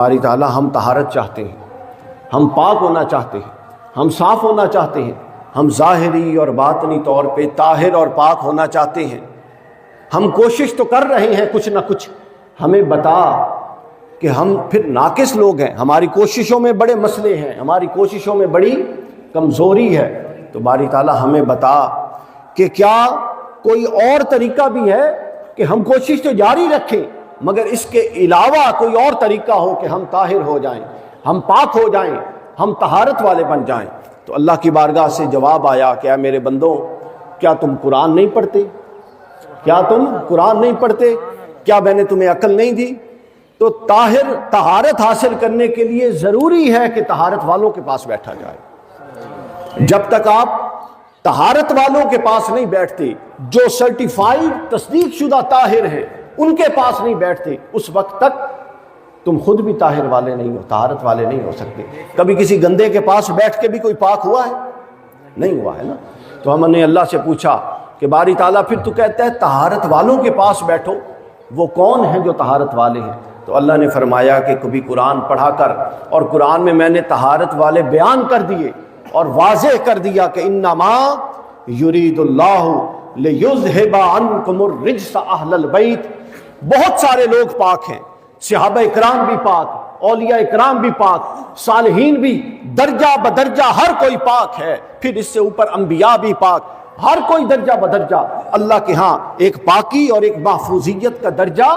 باری تعالیٰ ہم طہارت چاہتے ہیں، ہم پاک ہونا چاہتے ہیں، ہم صاف ہونا چاہتے ہیں، ہم ظاہری اور باطنی طور پہ طاہر اور پاک ہونا چاہتے ہیں۔ ہم کوشش تو کر رہے ہیں کچھ نہ کچھ، ہمیں بتا کہ ہم پھر ناقص لوگ ہیں، ہماری کوششوں میں بڑے مسئلے ہیں، ہماری کوششوں میں بڑی کمزوری ہے، تو باری تعالیٰ ہمیں بتا کہ کیا کوئی اور طریقہ بھی ہے کہ ہم کوشش تو جاری رکھیں مگر اس کے علاوہ کوئی اور طریقہ ہو کہ ہم طاہر ہو جائیں، ہم پاک ہو جائیں، ہم طہارت والے بن جائیں۔ تو اللہ کی بارگاہ سے جواب آیا کہ اے میرے بندوں، کیا تم قرآن نہیں پڑھتے؟ کیا تم قرآن نہیں پڑھتے؟ کیا میں نے تمہیں عقل نہیں دی؟ تو طہارت حاصل کرنے کے لیے ضروری ہے کہ طہارت والوں کے پاس بیٹھا جائے۔ جب تک آپ طہارت والوں کے پاس نہیں بیٹھتے، جو سرٹیفائیڈ تصدیق شدہ طاہر ہیں ان کے پاس نہیں بیٹھتے، اس وقت تک تم خود بھی طاہر والے نہیں ہو، طہارت والے نہیں ہو سکتے۔ کبھی کسی گندے کے پاس بیٹھ کے بھی کوئی پاک ہوا ہے؟ نہیں ہوا ہے نا۔ تو ہم نے اللہ سے پوچھا کہ باری تعالیٰ پھر تو کہتا ہے طہارت والوں کے پاس بیٹھو، وہ کون ہیں جو طہارت والے ہیں؟ تو اللہ نے فرمایا کہ کبھی قرآن پڑھا کر، اور قرآن میں نے طہارت والے بیان کر دیے اور واضح کر دیا کہ انما یرید اللہ لیذھب عنکم الرجس اہل البیت۔ بہت سارے لوگ پاک ہیں، صحابہ اکرام بھی پاک، اولیاء اکرام بھی پاک، صالحین بھی، درجہ بدرجہ ہر کوئی پاک ہے، پھر اس سے اوپر انبیاء بھی پاک، ہر کوئی درجہ بدرجہ اللہ کے ہاں ایک پاکی اور ایک محفوظیت کا درجہ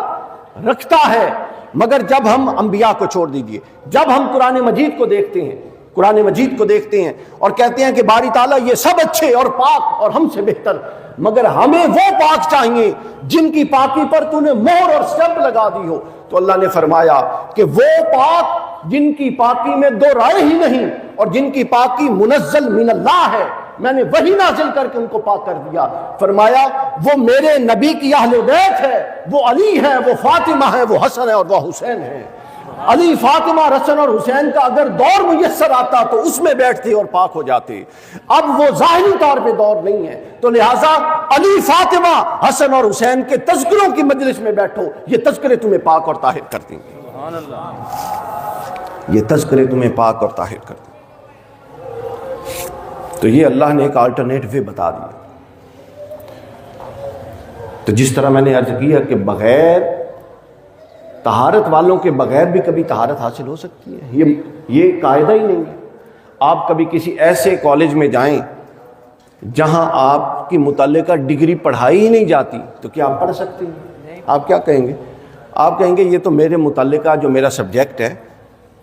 رکھتا ہے۔ مگر جب ہم انبیاء کو چھوڑ دیجئے، جب ہم قرآن مجید کو دیکھتے ہیں، قرآن مجید کو دیکھتے ہیں اور کہتے ہیں کہ باری تعالیٰ یہ سب اچھے اور پاک اور ہم سے بہتر، مگر ہمیں وہ پاک چاہیے جن کی پاکی پر تو نے مہر اور سٹمپ لگا دی ہو، تو اللہ نے فرمایا کہ وہ پاک جن کی پاکی میں دو رائے ہی نہیں اور جن کی پاکی منزل من اللہ ہے، میں نے وہی نازل کر کے ان کو پاک کر دیا۔ فرمایا وہ میرے نبی کی اہل بیت ہے، وہ علی ہے، وہ فاطمہ ہے، وہ حسن ہے اور وہ حسین ہے۔ علی، فاطمہ، حسن اور حسین کا اگر دور میسر آتا تو اس میں بیٹھتے اور پاک ہو جاتے، اب وہ ظاہری طور پہ دور نہیں ہے، تو لہٰذا علی، فاطمہ، حسن اور حسین کے تذکروں کی مجلس میں بیٹھو، یہ تذکرے تمہیں پاک اور طاہر کر دیں گے، یہ تذکرے تمہیں پاک اور طاہر کر دیں۔ تو یہ اللہ نے ایک آلٹرنیٹ وے بتا دیا۔ تو جس طرح میں نے عرض کیا کہ بغیر طہارت والوں کے بغیر بھی کبھی طہارت حاصل ہو سکتی ہے، یہ قاعدہ ہی نہیں ہے۔ آپ کبھی کسی ایسے کالج میں جائیں جہاں آپ کی متعلقہ ڈگری پڑھائی ہی نہیں جاتی، تو کیا آپ پڑھ سکتے ہیں؟ آپ کیا کہیں گے؟ آپ کہیں گے یہ تو میرے متعلقہ جو میرا سبجیکٹ ہے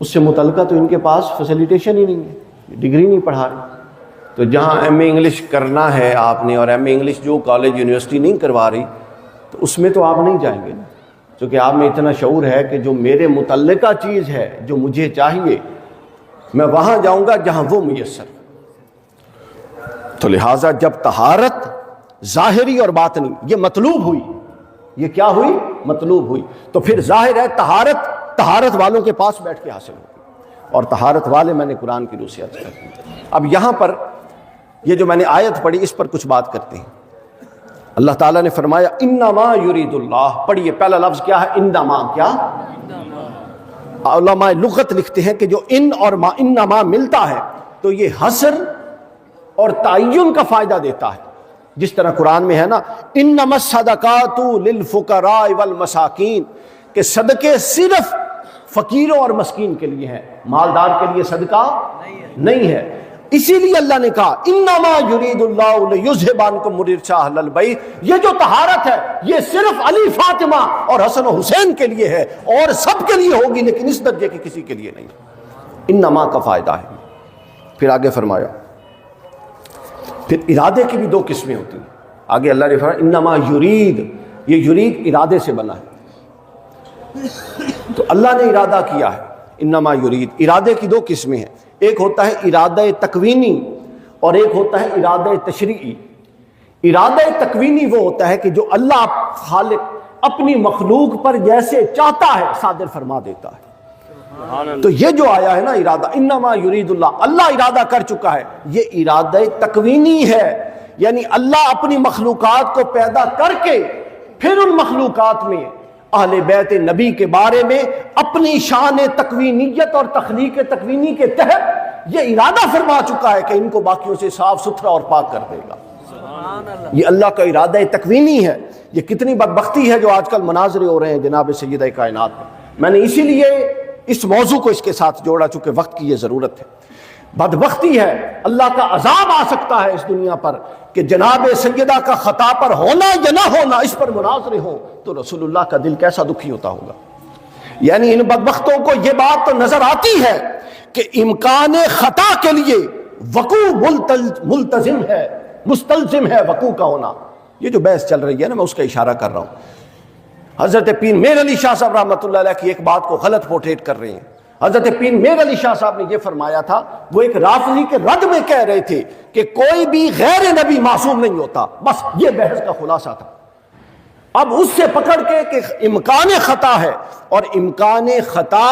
اس سے متعلقہ تو ان کے پاس فیسیلیٹیشن ہی نہیں ہے، ڈگری نہیں پڑھا رہے۔ تو جہاں ایم اے انگلش کرنا ہے آپ نے، اور ایم اے انگلش جو کالج یونیورسٹی نہیں کروا رہی، تو اس میں تو آپ نہیں جائیں گے نا، کیونکہ آپ میں اتنا شعور ہے کہ جو میرے متعلقہ چیز ہے، جو مجھے چاہیے، میں وہاں جاؤں گا جہاں وہ میسر۔ تو لہٰذا جب طہارت ظاہری اور باطنی یہ مطلوب ہوئی، یہ کیا ہوئی؟ مطلوب ہوئی، تو پھر ظاہر ہے طہارت والوں کے پاس بیٹھ کے حاصل ہوگی، اور طہارت والے میں نے قرآن کی روح سے عرض کر دی۔ اب یہاں پر یہ جو میں نے آیت پڑھی اس پر کچھ بات کرتے ہیں۔ اللہ تعالیٰ نے فرمایا انما یرید اللہ، پڑھیے پہلا لفظ کیا ہے؟ انما۔ کیا؟ علماء لغت لکھتے ہیں کہ جو ان اور ما، انما ملتا ہے تو یہ حصر اور تعین کا فائدہ دیتا ہے، جس طرح قرآن میں ہے نا انما الصدقات للفقراء والمساکین، کہ صدقے صرف فقیروں اور مسکین کے لیے ہیں، مالدار کے لیے صدقہ نہیں ہے۔ اسی لیے اللہ نے کہا انما یرید اللہ لیذھب عنکم الرجس اہل البیت، یہ جو طہارت ہے یہ صرف علی، فاطمہ اور حسن و حسین کے لیے ہے، اور سب کے لیے ہوگی لیکن اس درجے کے کسی کے لیے نہیں۔ انما کا فائدہ ہے۔ پھر آگے فرمایا، پھر ارادے کی بھی دو قسمیں ہوتی ہیں۔ آگے اللہ نے فرمایا انما یرید، یہ یرید ارادے سے بنا ہے، تو اللہ نے ارادہ کیا ہے۔ انما یرید، ارادے کی دو قسمیں ہیں، ایک ہوتا ہے ارادہ تکوینی اور ایک ہوتا ہے ارادہ تشریعی۔ ارادہ تکوینی وہ ہوتا ہے کہ جو اللہ خالق اپنی مخلوق پر جیسے چاہتا ہے صادر فرما دیتا ہے۔ تو یہ جو آیا ہے نا ارادہ، انما یرید اللہ، اللہ ارادہ کر چکا ہے، یہ ارادہ تکوینی ہے، یعنی اللہ اپنی مخلوقات کو پیدا کر کے پھر ان مخلوقات میں اہل بیت نبی کے بارے میں اپنی شان تکوینیت اور تخلیق تکوینی کے تحت یہ ارادہ فرما چکا ہے کہ ان کو باقیوں سے صاف ستھرا اور پاک کر دے گا۔ یہ اللہ کا ارادہ تکوینی ہے۔ یہ کتنی بدبختی ہے جو آج کل مناظرے ہو رہے ہیں جناب سیدہ کائنات میں نے اسی لیے اس موضوع کو اس کے ساتھ جوڑا چونکہ وقت کی یہ ضرورت ہے۔ بدبختی ہے، اللہ کا عذاب آ سکتا ہے اس دنیا پر کہ جناب سیدہ کا خطا پر ہونا یا نہ ہونا اس پر مناظرے ہوں، تو رسول اللہ کا دل کیسا دکھی ہوتا ہوگا۔ یعنی ان بدبختوں کو یہ بات تو نظر آتی ہے کہ امکان خطا کے لیے وقوع ملتزم ہے، مستلزم ہے وقوع کا ہونا۔ یہ جو بحث چل رہی ہے نا، میں اس کا اشارہ کر رہا ہوں۔ حضرت پیر میر علی شاہ صاحب رحمۃ اللہ علیہ کی ایک بات کو غلط پورٹریٹ کر رہے ہیں۔ حضرت پیر میر علی شاہ صاحب نے یہ فرمایا تھا، وہ ایک رافضی کے رد میں کہہ رہے تھے کہ کوئی بھی غیر نبی معصوم نہیں ہوتا، بس یہ بحث کا خلاصہ تھا۔ اب اس سے پکڑ کے کہ امکان خطا ہے، اور امکان خطا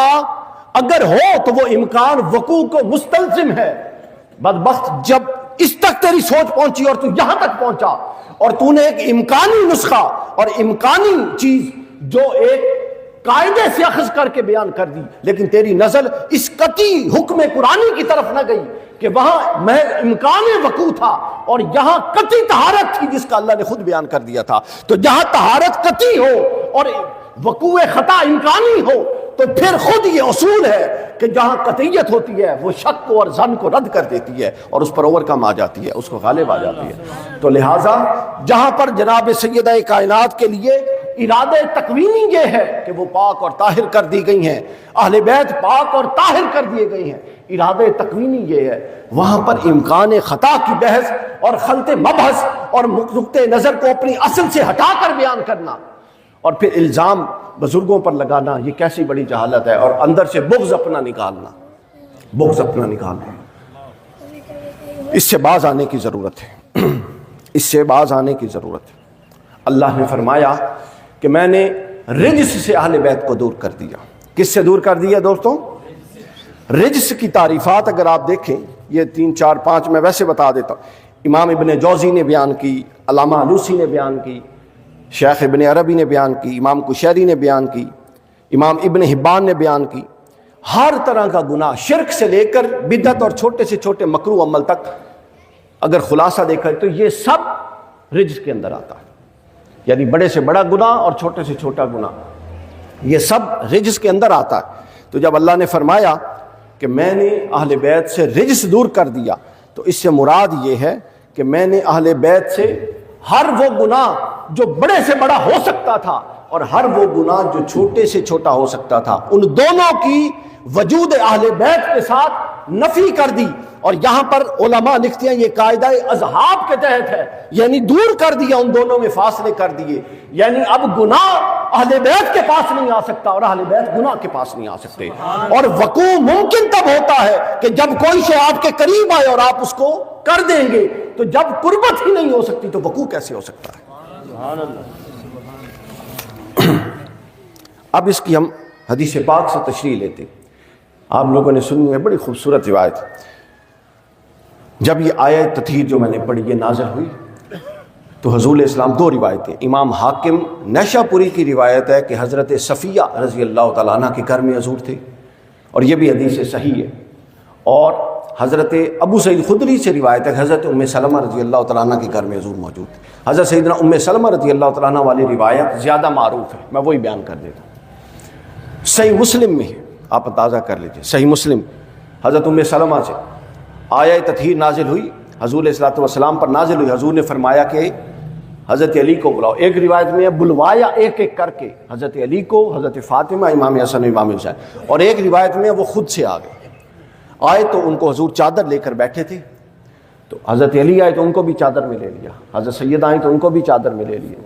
اگر ہو تو وہ امکان وقوع کو مستلزم ہے۔ بدبخت، جب اس تک تیری سوچ پہنچی اور تو یہاں تک پہنچا اور تو نے ایک امکانی نسخہ اور امکانی چیز جو ایک قاعدے سے اخذ کر کے بیان کر دی، لیکن تیری نظر اس قطعی حکم قرآنی کی طرف نہ گئی کہ وہاں محض امکان وقوع تھا اور یہاں قطعی طہارت تھی جس کا اللہ نے خود بیان کر دیا تھا۔ تو جہاں طہارت قطعی ہو اور وقوع خطا امکانی ہو تو پھر خود یہ اصول ہے کہ جہاں قطعیت ہوتی ہے وہ شک کو اور ظن کو رد کر دیتی ہے اور اس پر اوور کم آ جاتی ہے، اس کو غالب آ جاتی ہے۔ تو لہٰذا جہاں پر جناب سیدہ کائنات کے لیے ارادہ تکوینی یہ ہے کہ وہ پاک اور طاہر کر دی گئی ہیں، اہل بیت پاک اور طاہر کر دیے گئے ہیں، ارادہ تکوینی یہ ہے، وہاں پر امکان خطا کی بحث اور خلط مبحث اور نقطۂ نظر کو اپنی اصل سے ہٹا کر بیان کرنا اور پھر الزام بزرگوں پر لگانا، یہ کیسی بڑی جہالت ہے، اور اندر سے بغض اپنا نکالنا، بغض اپنا نکالنا۔ اس سے باز آنے کی ضرورت ہے، اس سے باز آنے کی ضرورت ہے۔ اللہ نے فرمایا کہ میں نے رجس سے اہل بیت کو دور کر دیا۔ کس سے دور کر دیا دوستوں؟ رجس کی تعریفات اگر آپ دیکھیں، یہ 3 4 5 میں ویسے بتا دیتا ہوں۔ امام ابن جوزی نے بیان کی، علامہ علوسی نے بیان کی، شیخ ابن عربی نے بیان کی، امام کشیری نے بیان کی، امام ابن حبان نے بیان کی۔ ہر طرح کا گناہ، شرک سے لے کر بدعت اور چھوٹے سے چھوٹے مکروہ عمل تک اگر خلاصہ دیکھا تو یہ سب رجس کے اندر آتا ہے، یعنی بڑے سے بڑا گناہ اور چھوٹے سے چھوٹا گناہ یہ سب رجس کے اندر آتا ہے۔ تو جب اللہ نے فرمایا کہ میں نے اہل بیت سے رجس دور کر دیا، تو اس سے مراد یہ ہے کہ میں نے اہل بیت سے ہر وہ گناہ جو بڑے سے بڑا ہو سکتا تھا اور ہر وہ گناہ جو چھوٹے سے چھوٹا ہو سکتا تھا، ان دونوں کی وجود اہل بیت کے ساتھ نفی کر دی۔ اور یہاں پر علماء لکھتے ہیں یہ قاعدہ اذہاب کے تحت ہے، یعنی دور کر دیا، ان دونوں میں فاصلے کر دیے، یعنی اب گناہ اہل بیت کے پاس نہیں آ سکتا اور اہل بیت گناہ کے پاس نہیں آ سکتے۔ اور وقوع ممکن تب ہوتا ہے کہ جب کوئی شے آپ کے قریب آئے اور آپ اس کو کر دیں گے، تو جب قربت ہی نہیں ہو سکتی تو وقوع کیسے ہو سکتا ہے؟ اب اس کی ہم حدیث پاک سے تشریح لیتے۔ آپ لوگوں نے سنی ہے، بڑی خوبصورت روایت۔ جب یہ آیت تطہیر جو میں نے پڑھی یہ نازل ہوئی تو حضور علیہ السلام 2 روایتیں، امام حاکم نیشا پوری کی روایت ہے کہ حضرت صفیہ رضی اللہ تعالیٰ عنہ کے گھر میں حضور تھے، اور یہ بھی حدیث صحیح ہے، اور حضرت ابو سعید خدری سے روایت ہے کہ حضرت ام سلمہ رضی اللہ تعالیٰ عنہ کے گھر میں حضور موجود تھے۔ حضرت سیدنا ام سلمہ رضی اللہ تعالیٰ عنہ والی روایت زیادہ معروف ہے، میں وہی بیان کر دیتا ہوں۔ صحیح مسلم میں ہے، آپ اندازہ کر لیجئے، صحیح مسلم حضرت ام سلمہ سے آیت تطہیر نازل ہوئی، حضور علیہ الصلوۃ والسلام پر نازل ہوئی۔ حضور نے فرمایا کہ حضرت علی کو بلاؤ۔ ایک روایت میں ہے بلوایا ایک ایک کر کے، حضرت علی کو، حضرت فاطمہ، امام حسن، امام حسین، اور ایک روایت میں وہ خود سے آ گئے۔ آئے تو ان کو حضور چادر لے کر بیٹھے تھے، تو حضرت علی آئے تو ان کو بھی چادر میں لے لیا، حضرت سید آئے تو ان کو بھی چادر میں لے لیا،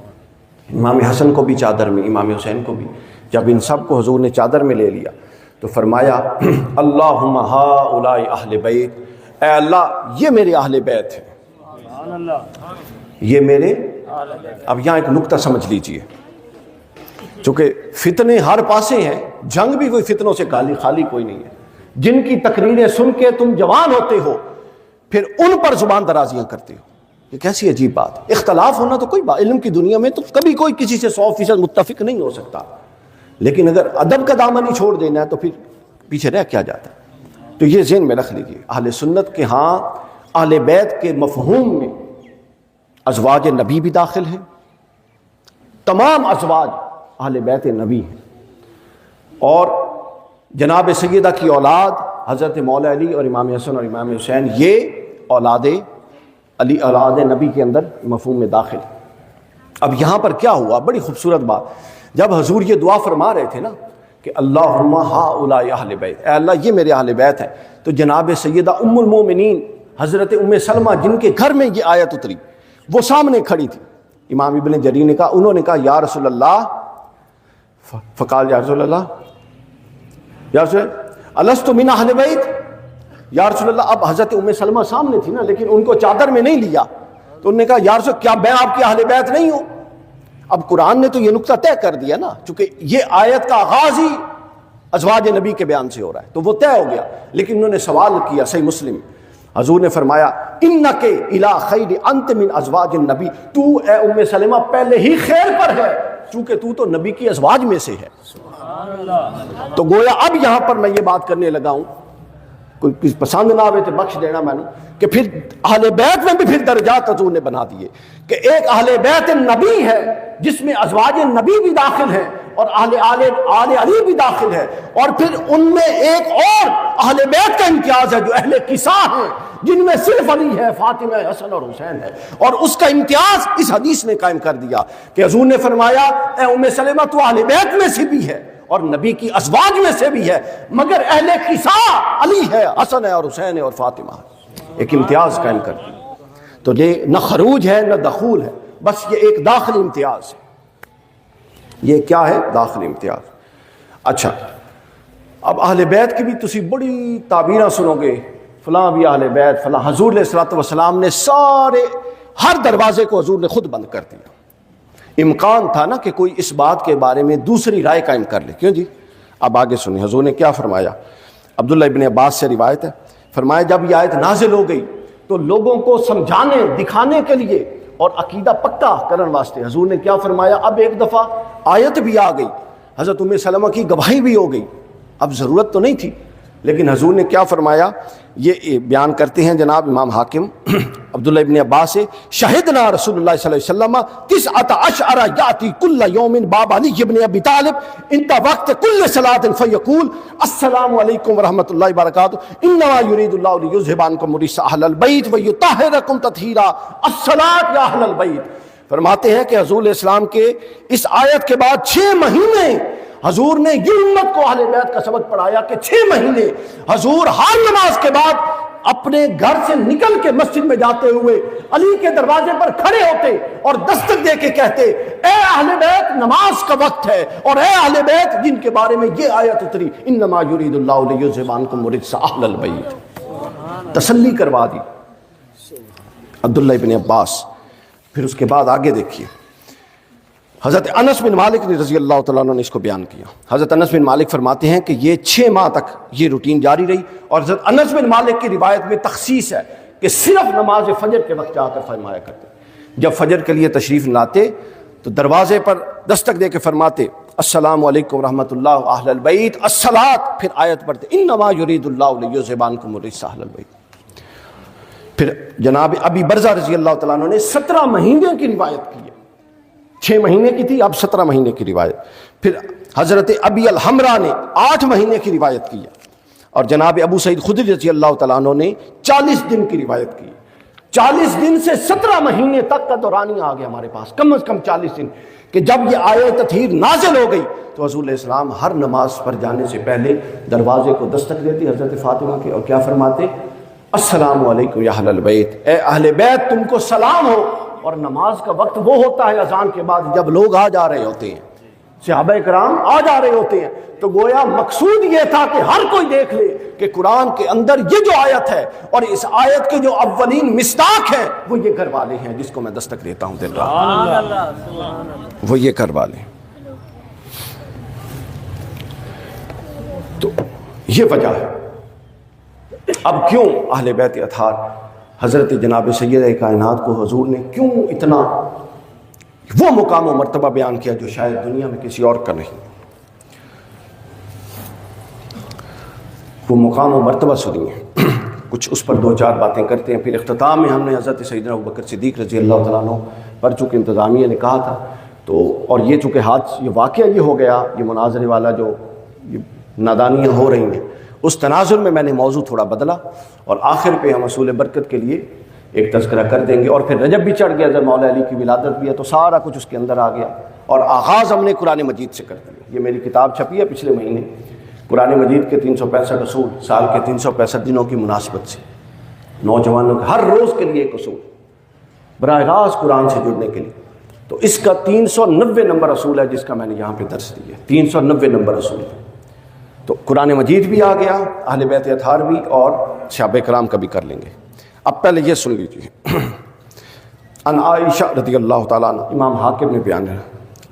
امام حسن کو بھی چادر میں، امام حسین کو بھی۔ جب ان سب کو حضور نے چادر میں لے لیا تو فرمایا اللہم ہؤلاء اہل بیت، اے اللہ یہ میرے اہل بیت ہیں، یہ میرے۔ اب یہاں ایک نکتہ سمجھ لیجئے، چونکہ فتنے ہر پاسے ہیں، جنگ بھی کوئی فتنوں سے خالی کوئی نہیں ہے۔ جن کی تقریریں سن کے تم جوان ہوتے ہو پھر ان پر زبان درازیاں کرتے ہو، یہ کیسی عجیب بات ہے۔ اختلاف ہونا تو کوئی بات، علم کی دنیا میں تو کبھی کوئی کسی سے 100% متفق نہیں ہو سکتا، لیکن اگر ادب کا دامن ہی چھوڑ دینا ہے تو پھر پیچھے رہ کیا جاتا ہے؟ تو یہ ذہن میں رکھ لیجیے، اہل سنت کے ہاں اہل بیت کے مفہوم میں ازواج نبی بھی داخل ہیں، تمام ازواج اہل بیت نبی ہیں، اور جناب سیدہ کی اولاد حضرت مولا علی اور امام حسن اور امام حسین یہ اولاد علی، اولاد نبی کے اندر مفہوم میں داخل۔ اب یہاں پر کیا ہوا، بڑی خوبصورت بات، جب حضور یہ دعا فرما رہے تھے نا کہ اللہم ہؤلاء اہل بیت، اے اللہ یہ میرے اہل بیت ہیں، تو جناب سیدہ ام المومنین حضرت ام سلمہ جن کے گھر میں یہ آیت اتری وہ سامنے کھڑی تھی۔ امام ابن جریر نے کہا، انہوں نے کہا یا رسول اللہ، فقال یا رسول اللہ، یا رسول اللہ الست من اہل بیت، یا رسول اللہ۔ اب حضرت ام سلمہ سامنے تھی نا، لیکن ان کو چادر میں نہیں لیا، تو انہوں نے کہا یا رسول کیا میں آپ کی اہل بیت نہیں ہوں؟ اب قرآن نے تو یہ نقطہ طے کر دیا نا، چونکہ یہ آیت کا آغاز ہی ازواج نبی کے بیان سے ہو رہا ہے تو وہ طے ہو گیا، لیکن انہوں نے سوال کیا، صحیح مسلم حضور نے فرمایا انک الی خیر انت من ازواج النبی، تو اے ام سلمہ پہلے ہی خیر پر ہے چونکہ تو نبی کی ازواج میں سے ہے۔ تو گویا اب یہاں پر میں یہ بات کرنے لگا ہوں، کوئی پسند نہ آئے تو بخش دینا میں نے، کہ پھر اہل بیت میں بھی پھر درجات حضور نے بنا دیے کہ ایک اہل بیت نبی ہے جس میں ازواج نبی بھی داخل ہیں اور آل علی بھی داخل ہے، اور پھر ان میں ایک اور اہل بیت کا امتیاز ہے جو اہل کسا ہیں جن میں صرف علی ہے، فاطمہ، حسن اور حسین ہے، اور اس کا امتیاز اس حدیث نے قائم کر دیا کہ حضور نے فرمایا اے ام سلمہ تو اہل بیت میں سے بھی ہے اور نبی کی ازواج میں سے بھی ہے، مگر اہل کسا علی ہے، حسن ہے اور حسین ہے اور فاطمہ ہے، ایک امتیاز قائم کر دیا۔ تو یہ نہ خروج ہے نہ دخول ہے، بس یہ ایک داخلی امتیاز ہے۔ یہ کیا ہے؟ داخلی امتیاز۔ اچھا، اب اہل بیت کی بھی تسی بڑی تعبیراں سنو گے، فلاں بھی اہل بیت، فلاں۔ حضور علیہ الصلوۃ والسلام نے سارے ہر دروازے کو حضور نے خود بند کر دیا۔ امکان تھا نا کہ کوئی اس بات کے بارے میں دوسری رائے قائم کر لے، کیوں جی؟ اب آگے سنیں حضور نے کیا فرمایا۔ عبداللہ ابن عباس سے روایت ہے، فرمایا جب یہ آیت نازل ہو گئی تو لوگوں کو سمجھانے دکھانے کے لیے اور عقیدہ پکا کرنے واسطے حضور نے کیا فرمایا، اب ایک دفعہ آیت بھی آ گئی، حضرت ام سلمہ کی گواہی بھی ہو گئی، اب ضرورت تو نہیں تھی، لیکن حضور نے کیا فرمایا یہ بیان کرتے ہیں جناب امام حاکم عبداللہ ابن عباس سے، شہدنا رسول اللہ صلی اللہ علیہ وسلم 19 یاتی کل یوم باب علی ابن ابی طالب انت وقت کل صلاۃ فیقول السلام علیکم ورحمۃ اللہ وبرکاتہ انما یرید اللہ لیذھب عنکم الرجس اہل البیت ویطہرکم تطہیرا الصلاۃ یا اہل البیت۔ فرماتے ہیں کہ حضور علیہ السلام کے اس آیت کے بعد 6 مہینے حضور نے یہ امت کو اہل بیت کا سبق پڑھایا کہ 6 مہینے حضور ہر نماز کے بعد اپنے گھر سے نکل کے مسجد میں جاتے ہوئے علی کے دروازے پر کھڑے ہوتے اور دستک دے کے کہتے اے اہل بیت نماز کا وقت ہے، اور اے اہل بیت جن کے بارے میں یہ آیت اتری انما یرید اللہ لیذھب عنکم الرجس اہل البیت، تسلی کروا دی عبداللہ ابن عباس۔ پھر اس کے بعد آگے دیکھیے، حضرت انس بن مالک نے رضی اللہ تعالیٰ عنہ نے اس کو بیان کیا۔ حضرت انس بن مالک فرماتے ہیں کہ یہ 6 ماہ تک یہ روٹین جاری رہی، اور حضرت انس بن مالک کی روایت میں تخصیص ہے کہ صرف نماز فجر کے وقت جا کر فرمایا کرتے، جب فجر کے لیے تشریف لاتے تو دروازے پر دستک دے کے فرماتے السلام علیکم ورحمۃ اللہ اہل البیت الصلاۃ، پھر آیت پڑھتے انما یرید اللہ لیذھب عنکم الرجس اہل البیت۔ پھر جناب ابی برزہ رضی اللہ تعالیٰ عنہ نے 17 مہینے کی روایت کی ہے، 6 مہینے کی تھی، اب 17 مہینے کی روایت۔ پھر حضرت ابی الحمرا نے 8 مہینے کی روایت کی ہے، اور جناب ابو سعید خدری رضی اللہ تعالیٰ عنہ نے 40 دن کی روایت کی ہے۔ 40 دن سے 17 مہینے تک کا دورانیہ آ گیا ہمارے پاس، کم از کم 40 دن، کہ جب یہ آیت تطہیر نازل ہو گئی تو حضور علیہ السلام ہر نماز پر جانے سے پہلے دروازے کو دستک دیتی حضرت فاطمہ کے، اور کیا فرماتے السلام علیکم یا اہل البیت، اے اہل بیت تم کو سلام ہو۔ اور نماز کا وقت وہ ہوتا ہے اذان کے بعد جب لوگ آ جا رہے ہوتے ہیں، صحابہ کرام آ جا رہے ہوتے ہیں، تو گویا مقصود یہ تھا کہ ہر کوئی دیکھ لے کہ قرآن کے اندر یہ جو آیت ہے اور اس آیت کے جو اولین مصداق ہیں وہ یہ گھر والے ہیں جس کو میں دستک دیتا ہوں دن رات، وہ یہ گھر والے ہیں۔ تو یہ وجہ ہے اب کیوں اہل بیت اطہار حضرت جناب سید کائنات کو حضور نے کیوں اتنا وہ مقام و مرتبہ بیان کیا جو شاید دنیا میں کسی اور کا نہیں۔ وہ مقام و مرتبہ سنی ہے، کچھ اس پر 2-4 باتیں کرتے ہیں، پھر اختتام میں ہم نے حضرت سیدنا ابوبکر صدیق رضی اللہ تعالیٰ عنہ پر چونکہ انتظامیہ نے کہا تھا تو، اور یہ چونکہ یہ واقعہ یہ ہو گیا، یہ مناظرے والا جو یہ نادانیاں ہو رہی ہیں، اس تناظر میں میں نے موضوع تھوڑا بدلا، اور آخر پہ ہم اصول برکت کے لیے ایک تذکرہ کر دیں گے، اور پھر رجب بھی چڑھ گیا، جب مولا علی کی ولادت بھی ہے تو سارا کچھ اس کے اندر آ گیا، اور آغاز ہم نے قرآن مجید سے کر دیا۔ یہ میری کتاب چھپی ہے پچھلے مہینے، قرآن مجید کے 365 اصول، سال کے 365 دنوں کی مناسبت سے، نوجوانوں کے ہر روز کے لیے ایک اصول براہ راست قرآن سے جڑنے کے لیے، تو اس کا 390 نمبر اصول ہے جس کا میں نے یہاں پہ درس دیا، 390 نمبر اصول ہے۔ تو قرآن مجید بھی آ گیا، اہل بیت اطہار بھی، اور صحابہ کرام کا بھی کر لیں گے۔ اب پہلے یہ سن لیجیے، ان عائشہ رضی اللہ تعالیٰ عنہ، امام حاکم نے بیان ہے،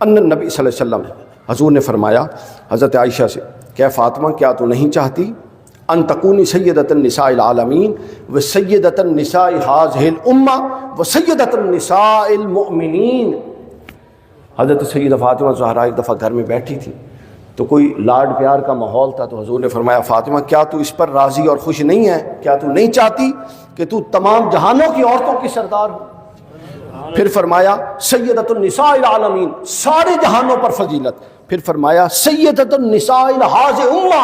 ان نبی صلی اللہ علیہ وسلم، حضور نے فرمایا حضرت عائشہ سے کہ فاطمہ کیا تو نہیں چاہتی ان تکونی سیدۃ النساء العالمین و سیدۃ النساء هذه الامہ و سیدۃ النساء المؤمنین۔ حضرت سیدہ فاطمہ زہرا ایک دفعہ گھر میں بیٹھی تھی تو کوئی لاڈ پیار کا ماحول تھا، تو حضور نے فرمایا فاطمہ کیا تو اس پر راضی اور خوش نہیں ہے، کیا تو نہیں چاہتی کہ تو تمام جہانوں کی عورتوں کی سردار ہو؟ پھر فرمایا سیدۃ النساء العالمین، سارے جہانوں پر فضیلت، پھر فرمایا سیدۃ النساء هذه الامہ،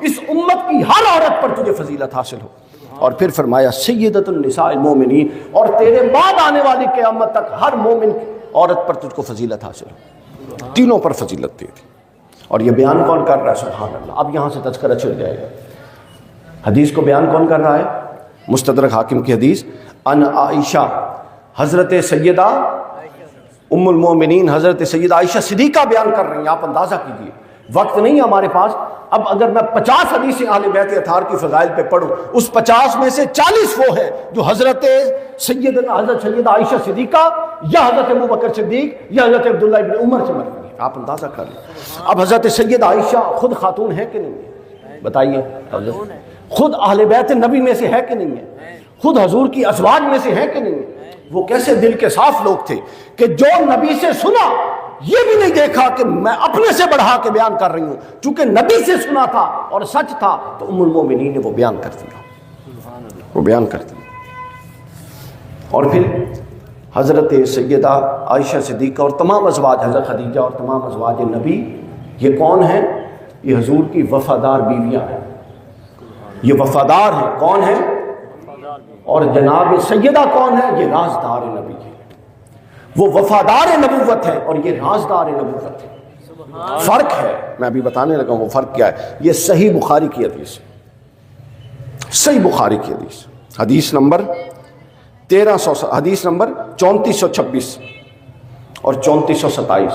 اس امت کی ہر عورت پر تجھے فضیلت حاصل ہو، اور پھر فرمایا سیدۃ النساء المؤمنین، اور تیرے بعد آنے والی قیامت تک ہر مومن عورت پر تجھ کو فضیلت حاصل ہو، تینوں پر فضیلت دے دی۔ اور یہ بیان کون کر رہا ہے؟ سبحان اللہ۔ اب یہاں سے تذکرہ چل جائے گا، حدیث کو بیان کون کر رہا ہے؟ مستدرک حاکم کی حدیث، ان عائشہ، حضرت سیدہ ام المومنین حضرت سیدہ عائشہ صدیقہ بیان کر رہی ہیں۔ آپ اندازہ کیجئے، وقت نہیں ہمارے پاس، اب اگر میں 50 حدیثیں اہل بیت اطہار کی فضائل پہ پڑھوں، اس 50 میں سے 40 وہ ہیں جو حضرت سیدہ عائشہ صدیقہ یا حضرت ابوبکر صدیق یا حضرت عبداللہ ابن عمر سے مروی ہیں۔ آپ اندازہ کر لیں۔ اب حضرت سیدہ عائشہ خود خاتون ہے کہ نہیں ہے؟ بتائیے، خود اہل بیت نبی میں سے ہے کہ نہیں ہے؟ خود حضور کی ازواج میں سے ہے کہ نہیں ہے؟ وہ کیسے دل کے صاف لوگ تھے کہ جو نبی سے سنا یہ بھی نہیں دیکھا کہ میں اپنے سے بڑھا کے بیان کر رہی ہوں، چونکہ نبی سے سنا تھا اور سچ تھا تو ام المومنین نے وہ بیان کر دیا، وہ بیان کر دیا۔ اور پھر حضرت سیدہ عائشہ صدیقہ اور تمام ازواج، حضرت خدیجہ اور تمام ازواج نبی، یہ کون ہیں؟ یہ حضور کی وفادار بیویاں ہیں، یہ وفادار ہیں۔ کون ہیں؟ اور جناب سیدہ کون ہے؟ یہ رازدار نبی ہے، وہ وفادار نبوت ہے اور یہ رازدار نبوت ہے۔ فرق ہے، میں ابھی بتانے لگا ہوں وہ فرق کیا ہے۔ یہ صحیح بخاری کی حدیث، صحیح بخاری کی حدیث، حدیث نمبر 1300، حدیث نمبر 3426 اور 3427،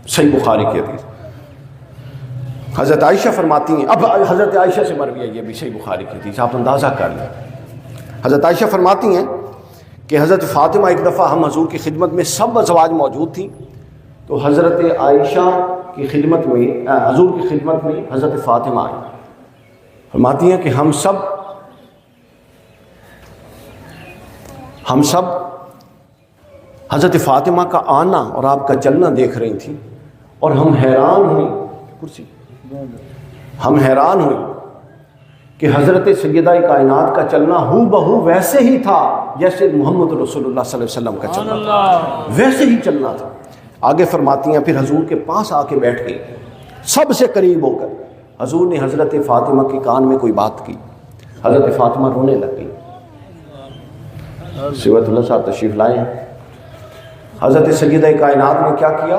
صحیح بخاری کی حدیث۔ حضرت عائشہ فرماتی ہیں، اب حضرت عائشہ سے مروی ہے، یہ بھی صحیح بخاری کی حدیث، آپ اندازہ کر لیں۔ حضرت عائشہ فرماتی ہیں کہ حضرت فاطمہ ایک دفعہ ہم حضور کی خدمت میں سب ازواج موجود تھیں، تو حضرت عائشہ کی خدمت میں، حضور کی خدمت میں حضرت فاطمہ آئی، فرماتی ہیں کہ ہم سب حضرت فاطمہ کا آنا اور آپ کا چلنا دیکھ رہی تھیں، اور ہم حیران ہوئے کہ حضرت سیدہ کائنات کا چلنا ہو بہو ویسے ہی تھا جیسے محمد رسول اللہ صلی اللہ علیہ وسلم کا چلنا، ویسے ہی چلنا تھا۔ آگے فرماتی ہیں پھر حضور کے پاس آ کے بیٹھ گئی، سب سے قریب ہو کر حضور نے حضرت فاطمہ کے کان میں کوئی بات کی، حضرت فاطمہ رونے لگ گئی۔ سیرت اللہ صاحب تشریف لائے ہیں۔ حضرت سیدہ کائنات نے کیا کیا؟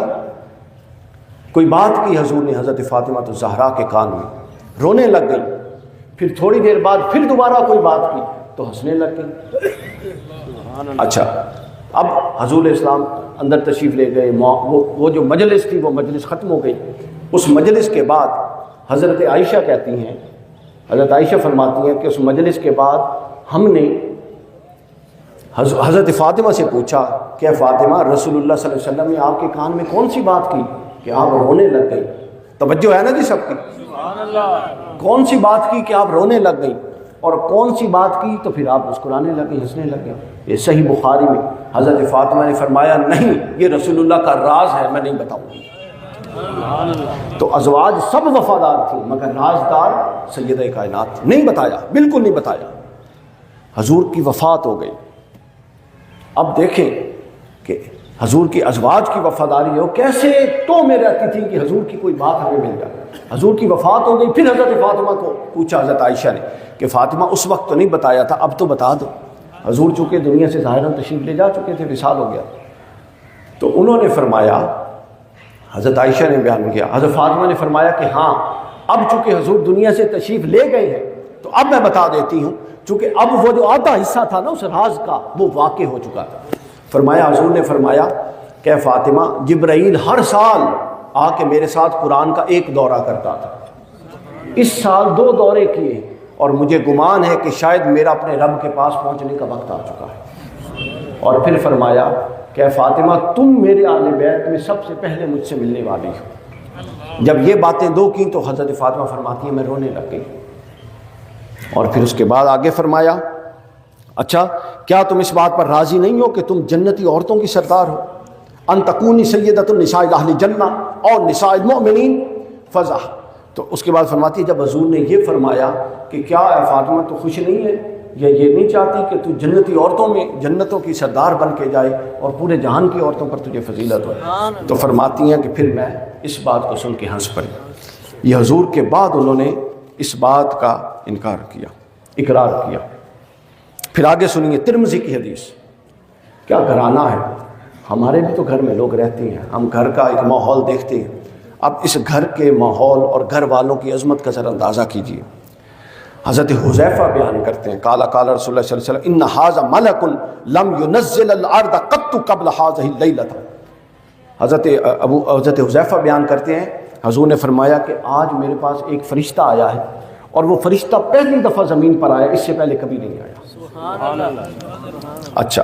کوئی بات کی حضور نے حضرت فاطمہ تو زہرا کے کان میں، رونے لگ گئی۔ پھر تھوڑی دیر بعد پھر دوبارہ کوئی بات کی تو ہنسنے لگ گئی۔ اچھا، اب حضور اسلام اندر تشریف لے گئے، وہ جو مجلس تھی وہ مجلس ختم ہو گئی۔ اس مجلس کے بعد حضرت عائشہ کہتی ہیں، حضرت عائشہ فرماتی ہیں کہ اس مجلس کے بعد ہم نے حضرت فاطمہ سے پوچھا کہ فاطمہ، رسول اللہ صلی اللہ علیہ وسلم نے آپ کے کان میں کون سی بات کی کہ آپ رونے لگ گئی؟ توجہ ہے نا جی سب کی؟ کون سی بات کی کہ آپ رونے لگ گئی، اور کون سی بات کی تو پھر آپ مسکرانے لگے، ہنسنے لگے؟ یہ صحیح بخاری میں حضرت فاطمہ نے فرمایا نہیں، یہ رسول اللہ کا راز ہے، میں نہیں بتاؤں گی۔ تو ازواج سب وفادار تھیں مگر رازدار سیدہ کائنات نہیں بتایا، بالکل نہیں بتایا۔ حضور کی وفات ہو گئی۔ اب دیکھیں کہ حضور کی ازواج کی وفاداری ہو، کیسے تو میں رہتی تھی کہ حضور کی کوئی بات ہمیں مل جائے۔ حضور کی وفات ہو گئی، پھر حضرت فاطمہ کو پوچھا حضرت عائشہ نے کہ فاطمہ اس وقت تو نہیں بتایا تھا، اب تو بتا دو۔ حضور چونکہ دنیا سے ظاہراً تشریف لے جا چکے تھے، وصال ہو گیا، تو انہوں نے فرمایا، حضرت عائشہ نے بیان کیا، حضرت فاطمہ نے فرمایا کہ ہاں اب چونکہ حضور دنیا سے تشریف لے گئے ہیں تو اب میں بتا دیتی ہوں، چونکہ اب وہ جو آدھا حصہ تھا نا اس راز کا وہ واقع ہو چکا تھا۔ فرمایا، حضور نے فرمایا کہ فاطمہ، جبرائیل ہر سال آ کے میرے ساتھ قرآن کا ایک دورہ کرتا تھا، اس سال 2 دورے کیے، اور مجھے گمان ہے کہ شاید میرا اپنے رب کے پاس پہنچنے کا وقت آ چکا ہے۔ اور پھر فرمایا کہ فاطمہ، تم میرے اہل بیت میں سب سے پہلے مجھ سے ملنے والی ہو۔ جب یہ باتیں 2 کی تو حضرت فاطمہ فرماتی ہیں میں رونے لگ گئی۔ اور پھر اس کے بعد آگے فرمایا، اچھا کیا تم اس بات پر راضی نہیں ہو کہ تم جنتی عورتوں کی سردار ہو؟ ان تکونی سیدۃ النساء اہل جنہ اور نساء المؤمنین فضح۔ تو اس کے بعد فرماتی ہے جب حضور نے یہ فرمایا کہ کیا اے فاطمہ تو خوش نہیں ہے یا یہ نہیں چاہتی کہ تو جنتی عورتوں میں جنتوں کی سردار بن کے جائے اور پورے جہان کی عورتوں پر تجھے فضیلت ہو، تو فرماتی ہیں کہ پھر میں اس بات کو سن کے ہنس پڑی۔ یہ حضور کے بعد انہوں نے اس بات کا انکار کیا، اقرار کیا۔ پھر آگے سنیے ترمذی کی حدیث، کیا گھرانہ ہے، ہمارے بھی تو گھر میں لوگ رہتے ہیں، ہم گھر کا ایک ماحول دیکھتے ہیں۔ اب اس گھر کے ماحول اور گھر والوں کی عظمت کا ذرا اندازہ کیجیے۔ حضرت حذیفہ بیان کرتے ہیں، قال قال رسول اللہ صلی اللہ علیہ وسلم ان ھذا ملک لم ينزل الارض قط قبل هذه الليلة۔ حضرت حذیفہ بیان کرتے ہیں حضور نے فرمایا کہ آج میرے پاس ایک فرشتہ آیا ہے، اور وہ فرشتہ پہلی دفعہ زمین پر آیا، اس سے پہلے کبھی نہیں آیا۔ سبحان اللہ۔ اچھا،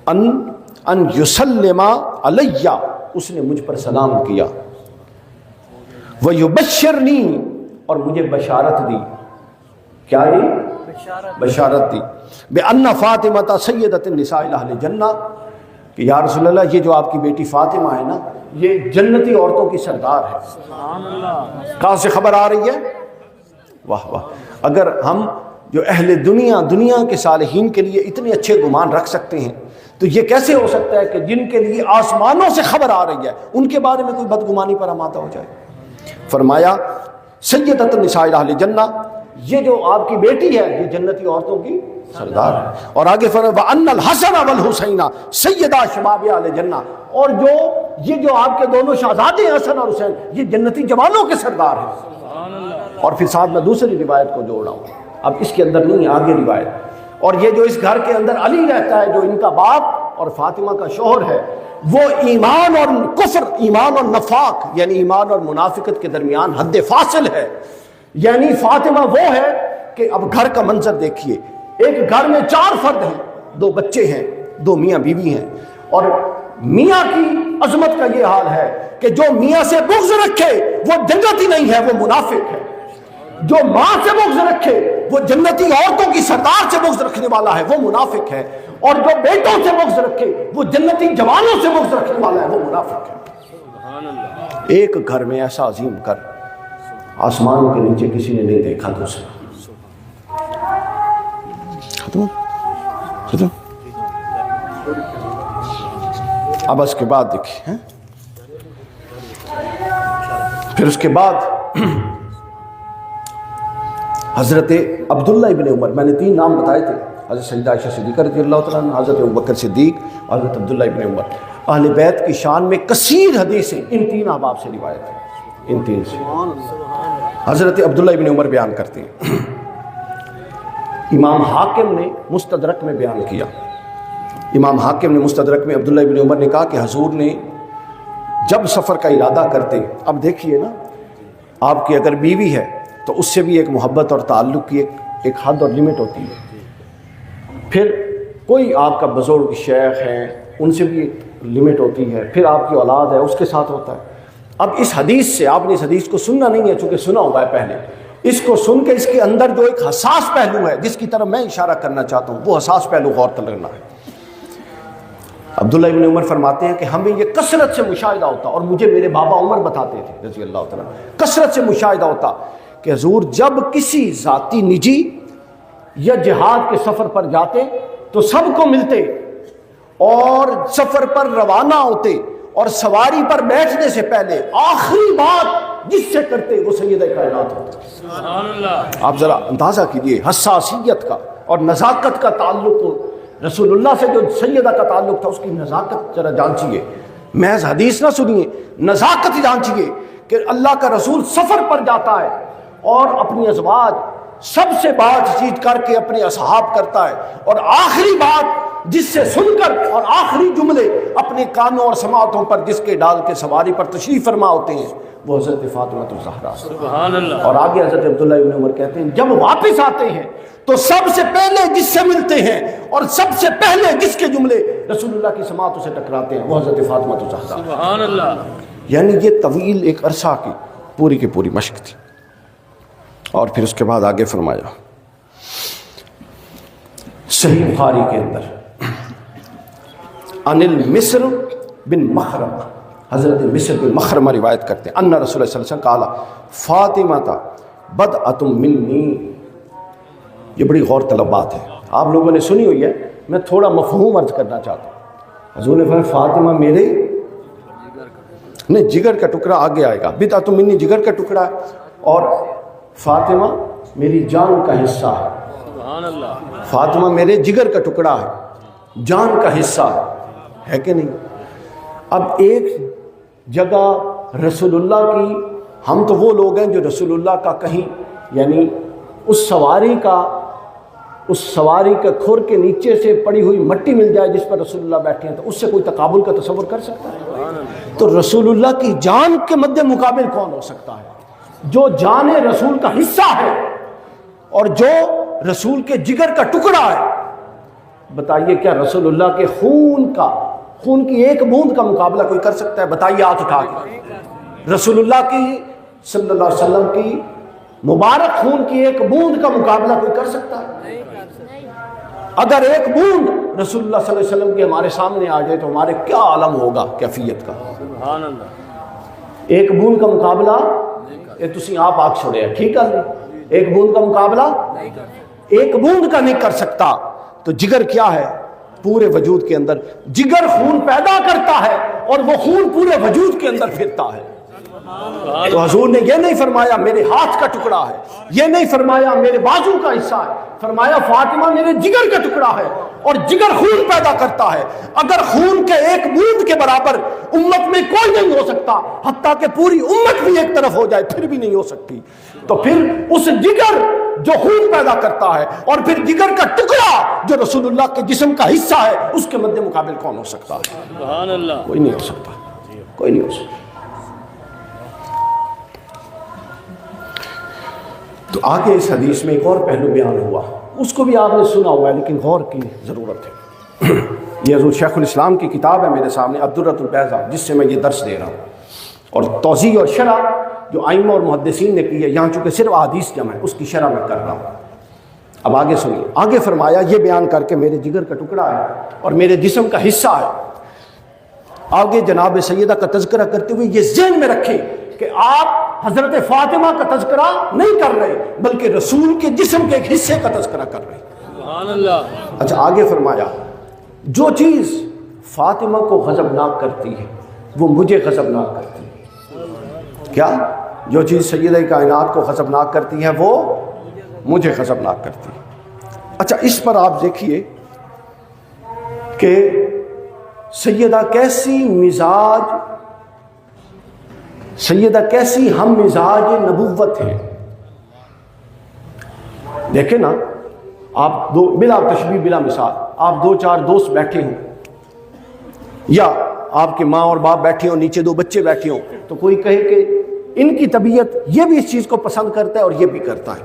ان یسلم علیہ، اس نے مجھ پر سلام کیا، ویبشرنی، اور مجھے بشارت دی، کیا دی؟ بشارت دی، بأن فاطمہ سیدۃ النساء اہل جنہ، کہ یا رسول اللہ یہ جو آپ کی بیٹی فاطمہ ہے نا یہ جنتی عورتوں کی سردار ہے۔ سبحان اللہ۔ کہاں سے خبر آ رہی ہے؟ واہ واہ، اگر ہم جو اہل دنیا کے صالحین کے لیے اتنے اچھے گمان رکھ سکتے ہیں تو یہ کیسے ہو سکتا ہے کہ جن کے لیے آسمانوں سے خبر آ رہی ہے ان کے بارے میں کوئی بدگمانی پر آمادہ ہو جائے۔ فرمایا سیدۃ النساء اہل جنہ، یہ جو آپ کی بیٹی ہے یہ جنتی عورتوں کی سردار ہے۔ اور آگے فرمایا وَأَنَّ الْحَسَنَ وَالْحُسَيْنَ سَيِّدَا شَبَابِ اہل جنہ، اور یہ جو آپ کے دونوں شہزادے ہیں حسن اور حسین یہ جنتی جوانوں کے سردار ہیں۔ اور پھر ساتھ میں دوسری روایت کو جوڑ رہا ہوں، اب اس کے اندر نہیں ہے، آگے روایت، اور یہ جو اس گھر کے اندر علی رہتا ہے جو ان کا باپ اور فاطمہ کا شوہر ہے، وہ ایمان اور کفر، ایمان اور نفاق یعنی ایمان اور منافقت کے درمیان حد فاصل ہے۔ یعنی فاطمہ وہ ہے کہ اب گھر کا منظر دیکھیے، ایک گھر میں 4 فرد ہیں، 2 بچے ہیں، 2 میاں بیوی ہیں، اور میاں کی عظمت کا یہ حال ہے کہ جو میاں سے بغض رکھے وہ جنتی نہیں ہے، وہ منافق ہے۔ جو ماں سے بغض رکھے وہ جنتی عورتوں کی سردار سے بغض رکھنے والا ہے، وہ منافق ہے، اور جو بیٹوں سے بغض رکھے وہ جنتی جوانوں سے بغض رکھنے والا ہے، وہ منافق ہے۔ ایک گھر میں ایسا عظیم گھر آسمانوں کے نیچے کسی نے نہیں دیکھا دوسرا۔ ختم۔ اب اس کے بعد دیکھیں، پھر اس کے بعد حضرت عبداللہ ابن عمر، میں نے 3 نام بتائے تھے، حضرت سیدہ عائشہ صدیقہ رضی اللہ تعالیٰ عنہ، حضرت ابوبکر صدیق، حضرت عبداللہ ابن عمر۔ اہل بیت کی شان میں کثیر حدیثیں ان 3 احباب سے روایت ہیں، ان 3 سے۔ حضرت عبداللہ ابن عمر بیان کرتے ہیں، امام حاکم نے مستدرک میں بیان کیا، امام حاکم نے مستدرک میں عبداللہ ابن عمر نے کہا کہ حضور نے جب سفر کا ارادہ کرتے، اب دیکھیے نا، آپ کی اگر بیوی ہے تو اس سے بھی ایک محبت اور تعلق کی ایک حد اور لمٹ ہوتی ہے، پھر کوئی آپ کا بزرگ شیخ ہے ان سے بھی ایک لمٹ ہوتی ہے، پھر آپ کی اولاد ہے اس کے ساتھ ہوتا ہے۔ اب اس حدیث سے آپ نے اس حدیث کو سننا نہیں ہے، چونکہ سنا ہوا ہے پہلے، اس کو سن کے اس کے اندر جو ایک حساس پہلو ہے جس کی طرف میں اشارہ کرنا چاہتا ہوں، وہ حساس پہلو غور کرنا ہے۔ عبداللہ ابن عمر فرماتے ہیں کہ ہمیں یہ کثرت سے مشاہدہ ہوتا، اور مجھے میرے بابا عمر بتاتے تھے رضی اللہ تعالیٰ، کثرت سے مشاہدہ ہوتا کہ حضور جب کسی ذاتی نجی یا جہاد کے سفر پر جاتے تو سب کو ملتے، اور سفر پر روانہ ہوتے اور سواری پر بیٹھنے سے پہلے آخری بات جس سے کرتے وہ سید کائنات ہوتے۔ سبحان اللہ۔ آپ ذرا اندازہ کیجئے حساسیت کا اور نزاکت کا تعلق رسول اللہ سے، جو سیدہ کا تعلق تھا، اس کی نزاکت ذرا جانچیے، محض حدیث نہ سنیے، نزاکت جانچیے کہ اللہ کا رسول سفر پر جاتا ہے اور اپنی ازواج سب سے بات چیت کر کے اپنے اصحاب کرتا ہے، اور آخری بات جس سے سن کر اور آخری جملے اپنے کانوں اور سماعتوں پر جس کے ڈال کے سواری پر تشریف فرما ہوتے ہیں وہ حضرت فاطمہ الزہرا۔ سبحان اللہ۔ اور آگے حضرت عبداللہ ابن عمر کہتے ہیں جب واپس آتے ہیں تو سب سے پہلے جس سے ملتے ہیں اور سب سے پہلے جس کے جملے رسول اللہ کی سماعتوں سے ٹکراتے ہیں وہ حضرت فاطمہ الزہرا۔ سبحان اللہ۔ یعنی یہ طویل ایک عرصہ کی پوری مشق تھی۔ اور پھر اس کے بعد آگے فرمایا صحیح بخاری کے اندر عن المسر بن مخرمہ، حضرت مصر بن مخرمہ روایت کرتے ہیں ان رسول اللہ صلی اللہ علیہ وسلم قال فاطمہ بدعۃ منی۔ یہ بڑی غور طلب بات ہے، آپ لوگوں نے سنی ہوئی ہے، میں تھوڑا مفہوم عرض کرنا چاہتا ہوں۔ حضور نے فرمایا فاطمہ میرے نہیں جگر کا ٹکڑا، آگے آئے گا، بدعۃ منی جگر کا ٹکڑا ہے، اور فاطمہ میری جان کا حصہ ہے۔ سبحان اللہ۔ فاطمہ میرے جگر کا ٹکڑا ہے، جان کا حصہ ہے کہ نہیں؟ اب ایک جگہ رسول اللہ کی، ہم تو وہ لوگ ہیں جو رسول اللہ کا کہیں یعنی اس سواری کا کھر کے نیچے سے پڑی ہوئی مٹی مل جائے جس پر رسول اللہ بیٹھے ہیں تو اس سے کوئی تقابل کا تصور کر سکتا ہے؟ تو رسول اللہ کی جان کے مد مقابل کون ہو سکتا ہے جو جان رسول کا حصہ ہے اور جو رسول کے جگر کا ٹکڑا ہے؟ بتائیے کیا رسول اللہ کے خون کی ایک بوند کا مقابلہ کوئی کر سکتا ہے؟ بتائیے ہاتھ اٹھا کے۔ رسول اللہ کی صلی اللہ علیہ وسلم کی مبارک خون کی ایک بوند کا مقابلہ کوئی کر سکتا ہے؟ اگر ایک بوند رسول اللہ صلی اللہ علیہ وسلم کی ہمارے سامنے آ جائے تو ہمارے کیا عالم ہوگا کیفیت کا؟ سبحان اللہ۔ ایک بوند کا مقابلہ تسی آپ آگ چھوڑے ہیں، ٹھیک ہے، ایک بوند کا مقابلہ ایک بوند کا نہیں کر سکتا۔ تو جگر کیا ہے؟ پورے وجود کے اندر جگر خون پیدا کرتا ہے اور وہ خون پورے وجود کے اندر پھرتا ہے۔ تو حضور نے یہ نہیں فرمایا میرے ہاتھ کا ٹکڑا ہے، یہ نہیں فرمایا میرے بازو کا حصہ ہے، فرمایا فاطمہ میرے جگر کا ٹکڑا ہے، اور جگر خون پیدا کرتا ہے۔ اگر خون کے ایک بوند کے برابر امت میں کوئی نہیں ہو سکتا، حتیٰ کہ پوری امت بھی ایک طرف ہو جائے پھر بھی نہیں ہو سکتی، تو پھر اس جگر جو خون پیدا کرتا ہے اور پھر جگر کا ٹکڑا جو رسول اللہ کے جسم کا حصہ ہے اس کے مد مقابل کون ہو سکتا ہے؟ سبحان اللہ۔ کوئی نہیں ہو سکتا، کوئی نہیں ہو سکتا۔ تو آگے اس حدیث میں ایک اور پہلو بیان ہوا، اس کو بھی آپ نے سنا ہوا ہے لیکن غور کی ضرورت ہے۔ یہ حضور شیخ الاسلام کی کتاب ہے میرے سامنے الدرۃ البیضاء، جس سے میں یہ درس دے رہا ہوں، اور توضیح اور شرح جو ائمہ اور محدثین نے کی ہے، یہاں چونکہ صرف احادیث جمع ہے اس کی شرح میں کر رہا ہوں۔ اب آگے سنیے، آگے فرمایا یہ بیان کر کے میرے جگر کا ٹکڑا ہے اور میرے جسم کا حصہ ہے، آگے جناب سیدہ کا تذکرہ کرتے ہوئے یہ ذہن میں رکھیں کہ آپ حضرت فاطمہ کا تذکرہ نہیں کر رہے بلکہ رسول کے جسم کے ایک حصے کا تذکرہ کر رہے۔ سبحان اللہ۔ اچھا آگے فرمایا جو چیز فاطمہ کو غضبناک کرتی ہے وہ مجھے غضبناک کرتی ہے۔ کیا؟ جو چیز سیدہ کائنات کو غضبناک کرتی ہے وہ مجھے غضبناک کرتی ہے۔ اچھا اس پر آپ دیکھیے کہ سیدہ کیسی ہم مزاج نبوت ہے۔ دیکھیں نا، آپ دو بلا تشبیہ بلا مثال، آپ دو چار دوست بیٹھے ہوں یا آپ کے ماں اور باپ بیٹھے ہوں، نیچے دو بچے بیٹھے ہوں، تو کوئی کہے کہ ان کی طبیعت یہ بھی اس چیز کو پسند کرتا ہے اور یہ بھی کرتا ہے،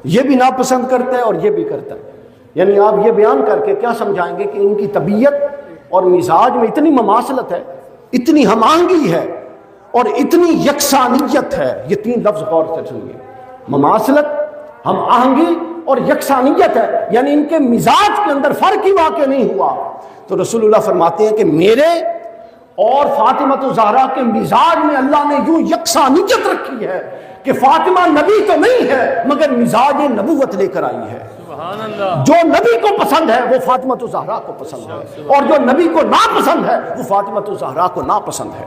یہ بھی ناپسند کرتا ہے اور یہ بھی کرتا ہے، یعنی آپ یہ بیان کر کے کیا سمجھائیں گے کہ ان کی طبیعت اور مزاج میں اتنی مماثلت ہے، اتنی ہم آہنگی ہے اور اتنی یکسانیت ہے۔ یہ تین لفظ غور سے سنیے، مماثلت، ہم آہنگی اور یکسانیت ہے، یعنی ان کے مزاج کے اندر فرق ہی واقع نہیں ہوا۔ تو رسول اللہ فرماتے ہیں کہ میرے اور فاطمہ الزہرا کے مزاج میں اللہ نے یوں یکسانیت رکھی ہے کہ فاطمہ نبی تو نہیں ہے مگر مزاج نبوت لے کر آئی ہے۔ جو نبی کو پسند ہے وہ فاطمہ الزہرا کو پسند ہے، اور جو نبی کو ناپسند ہے وہ فاطمہ الزہرا کو ناپسند ہے۔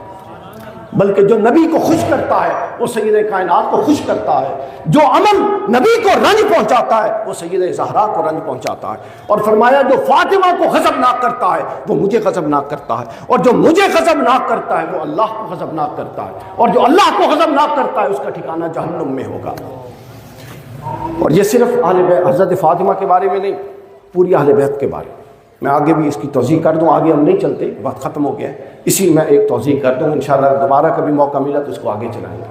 بلکہ جو نبی کو خوش کرتا ہے وہ سید کائنات کو خوش کرتا ہے، جو عمل نبی کو رنج پہنچاتا ہے وہ سید زہرا کو رنج پہنچاتا ہے۔ اور فرمایا جو فاطمہ کو غضبناک کرتا ہے وہ مجھے غضبناک کرتا ہے، اور جو مجھے غضبناک کرتا ہے وہ اللہ کو غضبناک کرتا ہے، اور جو اللہ کو غضبناک کرتا ہے اس کا ٹھکانہ جہنم میں ہوگا۔ اور یہ صرف اہل بیت حضرت فاطمہ کے بارے میں نہیں، پوری اہل بیت کے بارے میں۔ میں آگے بھی اس کی توضیح کر دوں، آگے ہم نہیں چلتے، وقت ختم ہو گیا ہے، اسی میں ایک توضیح کر دوں، انشاءاللہ دوبارہ کبھی موقع ملا تو اس کو آگے چلائیں گے۔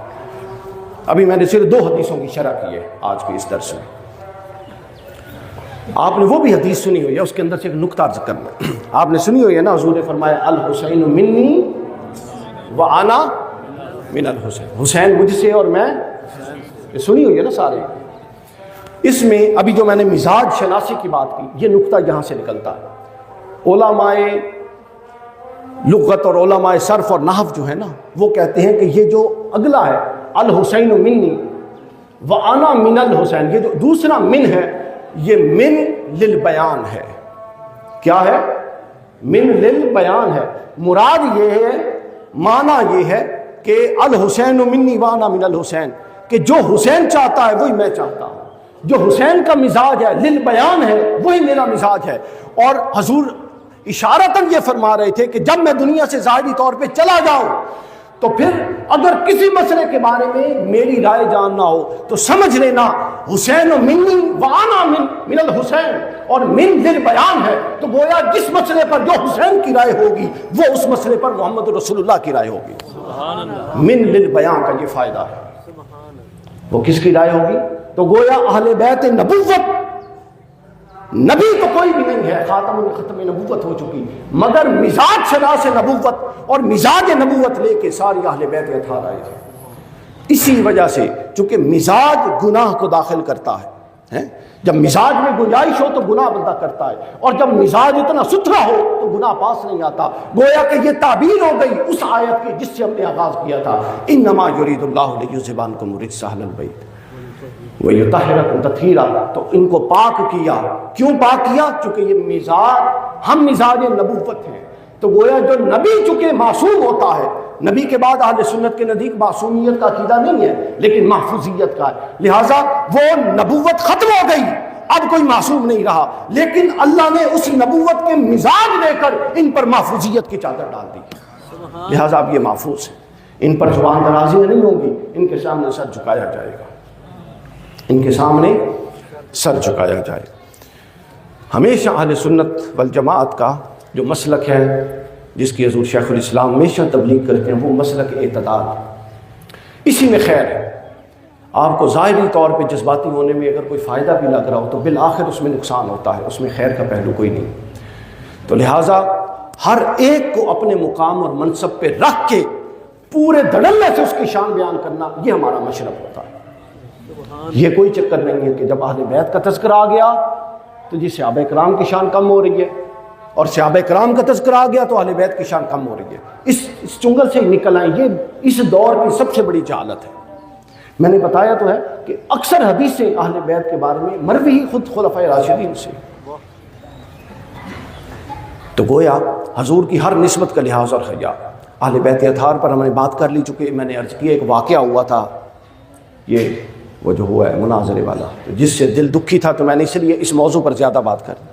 ابھی میں نے صرف 2 حدیثوں کی شرح کی ہے آج کے اس درس میں۔ آپ نے وہ بھی حدیث سنی ہوئی ہے، اس کے اندر سے ایک نکتہ عرض کرنا۔ آپ نے سنی ہوئی ہے نا، حضور نے فرمایا الحسین منی وانا من الحسین، حسین مجھ سے اور میں، یہ سنی ہوئی ہے نا سارے۔ اس میں ابھی جو میں نے مزاج شناسی کی بات کی، یہ نکتہ یہاں سے نکلتا ہے۔ علماء لغت اور علماء صرف اور نحو جو ہے نا، وہ کہتے ہیں کہ یہ جو اگلا ہے الحسین منی وانا من الحسین، یہ جو دوسرا من ہے یہ من للبیان ہے۔ کیا ہے؟ من للبیان ہے۔ مراد یہ ہے، معنی یہ ہے کہ الحسین منی وانا من الحسین، کہ جو حسین چاہتا ہے وہی میں چاہتا ہوں، جو حسین کا مزاج ہے للبیان ہے وہی میرا مزاج ہے۔ اور حضور اشارتاً یہ فرما رہے تھے کہ جب میں دنیا سے ظاہری طور پہ چلا جاؤں تو پھر اگر کسی مسئلے کے بارے میں میری رائے جاننا ہو تو سمجھ لینا حسین و منی وانا من الحسین، اور من للبیان ہے، تو گویا جس مسئلے پر جو حسین کی رائے ہوگی وہ اس مسئلے پر محمد رسول اللہ کی رائے ہوگی۔ من للبیان کا یہ فائدہ ہے۔ وہ کس کی رائے ہوگی؟ تو گویا اہل بیت نبوت، نبی تو کوئی بھی نہیں ہے، ختم نبوت ہو چکی، مگر مزاج شناس نبوت اور مزاج نبوت لے کے ساری اہل بیت اطہار آئے تھے۔ اسی وجہ سے چونکہ مزاج گناہ کو داخل کرتا ہے، جب مزاج میں گنجائش ہو تو گناہ بندہ کرتا ہے، اور جب مزاج اتنا ستھرا ہو تو گناہ پاس نہیں آتا۔ گویا کہ یہ تعبیر ہو گئی اس آیت کی جس سے ہم نے آغاز کیا تھا، انما یرید اللہ لیذھب عنکم الرجس اہل البیت وَيُطَہِّرَکُمْ تَطْہِیرًا۔ تو ان کو پاک کیا۔ کیوں پاک کیا؟ چونکہ یہ مزاج، ہم مزاج نبوت ہیں، تو گویا جو نبی چونکہ معصوم ہوتا ہے، نبی کے بعد اہل سنت کے نزدیک معصومیت کا عقیدہ نہیں ہے لیکن محفوظیت کا ہے، لہٰذا وہ نبوت ختم ہو گئی، اب کوئی معصوم نہیں رہا، لیکن اللہ نے اس نبوت کے مزاج لے کر ان پر محفوظیت کی چادر ڈال دی، لہٰذا اب یہ محفوظ ہیں، ان پر زبان درازیاں نہیں ہوں گی، ان کے سامنے سر جھکایا جائے گا، ان کے سامنے سر جھکایا جائے۔ ہمیشہ اہل سنت والجماعت کا جو مسلک ہے، جس کی حضور شیخ الاسلام ہمیشہ تبلیغ کرتے ہیں، وہ مسلک اعتدال ہے، اسی میں خیر ہے۔ آپ کو ظاہری طور پہ جذباتی ہونے میں اگر کوئی فائدہ بھی لگ رہا ہو تو بالآخر اس میں نقصان ہوتا ہے، اس میں خیر کا پہلو کوئی نہیں۔ تو لہٰذا ہر ایک کو اپنے مقام اور منصب پہ رکھ کے پورے دھڑلے سے اس کی شان بیان کرنا، یہ ہمارا مشرب ہوتا ہے۔ یہ کوئی چکر نہیں ہے کہ جب اہل بیت کا تذکرہ آ گیا تو جی صحابہ کرام کی شان کم ہو رہی ہے، اور صحابہ کرام کا تذکرہ آ گیا تو اہل بیت کی شان کم ہو رہی ہے۔ اس چنگل سے نکل آئیں، یہ اس دور کی سب سے بڑی جہالت ہے۔ میں نے بتایا تو ہے کہ اکثر حدیثیں اہل بیت کے بارے میں مروی ہی خود خلفائے راشدین سے، تو گویا حضور کی ہر نسبت کا لحاظ اور خیال۔ اہل بیت اطہار پر ہم نے بات کر لی، چونکہ میں نے عرض کیا ایک واقعہ ہوا تھا، یہ وہ جو ہوا ہے مناظرے والا، جس سے دل دکھی تھا، تو میں نے اس لیے اس موضوع پر زیادہ بات کر دی۔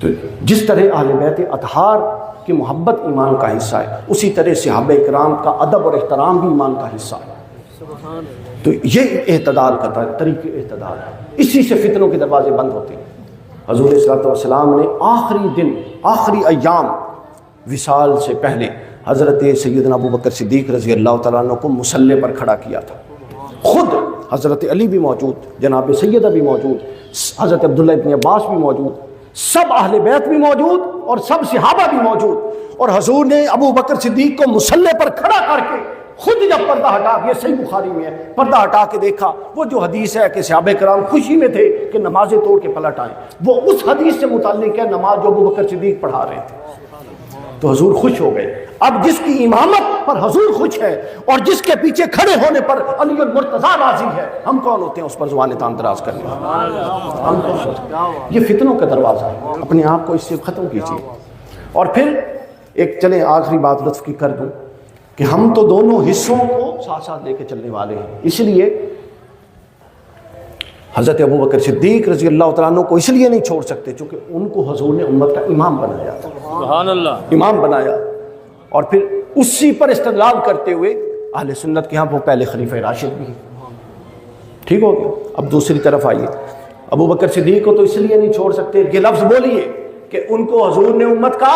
تو جس طرح اہل بیت اطہار کی محبت ایمان کا حصہ ہے، اسی طرح صحابہ کرام کا ادب اور احترام بھی ایمان کا حصہ ہے۔ تو یہ اعتدال کا طریق اعتدال ہے، اسی سے فتنوں کے دروازے بند ہوتے ہیں۔ حضور صلی اللہ علیہ وسلم نے آخری دن، آخری ایام وصال سے پہلے حضرت سیدنا ابو بکر صدیق رضی اللہ تعالیٰ عنہ کو مصلی پر کھڑا کیا تھا، خود حضرت علی بھی موجود، جناب سیدہ بھی موجود، حضرت عبداللہ ابن عباس بھی موجود، سب اہل بیت بھی موجود اور سب صحابہ بھی موجود، اور حضور نے ابو بکر صدیق کو مصلی پر کھڑا کر کے خود جب پردہ ہٹا، یہ صحیح بخاری میں ہے، پردہ ہٹا کے دیکھا، وہ جو حدیث ہے کہ صحابہ کرام خوشی میں تھے کہ نمازیں توڑ کے پلٹ آئیں، وہ اس حدیث سے متعلق ہے نماز جو ابو بکر صدیق پڑھا رہے تھے، تو حضور خوش ہو گئے۔ اب جس کی امامت پر حضور خوش ہے اور جس کے پیچھے کھڑے ہونے پر علی المرتضیٰ راضی ہے، ہم کون ہوتے ہیں اس پر زبان تان دراز کرنے؟ ہم کون ہوتے ہیں؟ یہ فتنوں کا دروازہ ہے، اپنے آپ کو اس سے ختم کیجیے۔ اور پھر ایک چلیں آخری بات لطف کی کر دوں کہ ہم تو دونوں حصوں کو ساتھ ساتھ لے کے چلنے والے ہیں، اس لیے حضرت ابو بکر صدیق رضی اللہ تعالیٰ عنہ کو اس لیے نہیں چھوڑ سکتے چونکہ ان کو حضور نے امت کا امام بنایا تھا، سبحان اللہ، امام بنایا، اور پھر اسی پر استدلال کرتے ہوئے اہل سنت کے ہاں وہ پہلے خلیفہ راشد بھی ہیں۔ ٹھیک ہو گیا؟ اب دوسری طرف آئیے، ابو بکر صدیق کو تو اس لیے نہیں چھوڑ سکتے، یہ لفظ بولیے کہ ان کو حضور نے امت کا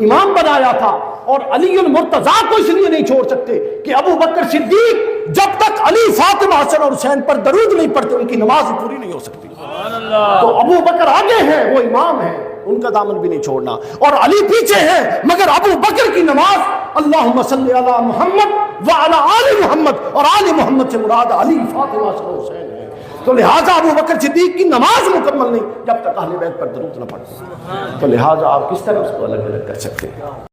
امام بنایا تھا، اور علی المرتضیٰ کو اس لیے نہیں چھوڑ سکتے کہ ابو بکر صدیق جب تک علی، فاطمہ، حسن اور حسین پر درود نہیں پڑھتے ان کی نماز پوری نہیں ہو سکتی۔ تو ابو بکر آگے ہیں، وہ امام ہیں، ان کا دامن بھی نہیں چھوڑنا، اور علی پیچھے ہیں، مگر ابو بکر کی نماز اللہم صلی علی محمد وعلی آل محمد، اور آل محمد سے مراد علی، فاطمہ، حسن اور حسین ہے۔ تو لہٰذا ابو بکر صدیق کی نماز مکمل نہیں جب تک اہل بیت پر درود نہ پڑھتے، تو لہٰذا آپ کس طرح اس کو الگ الگ کر سکتے ہیں؟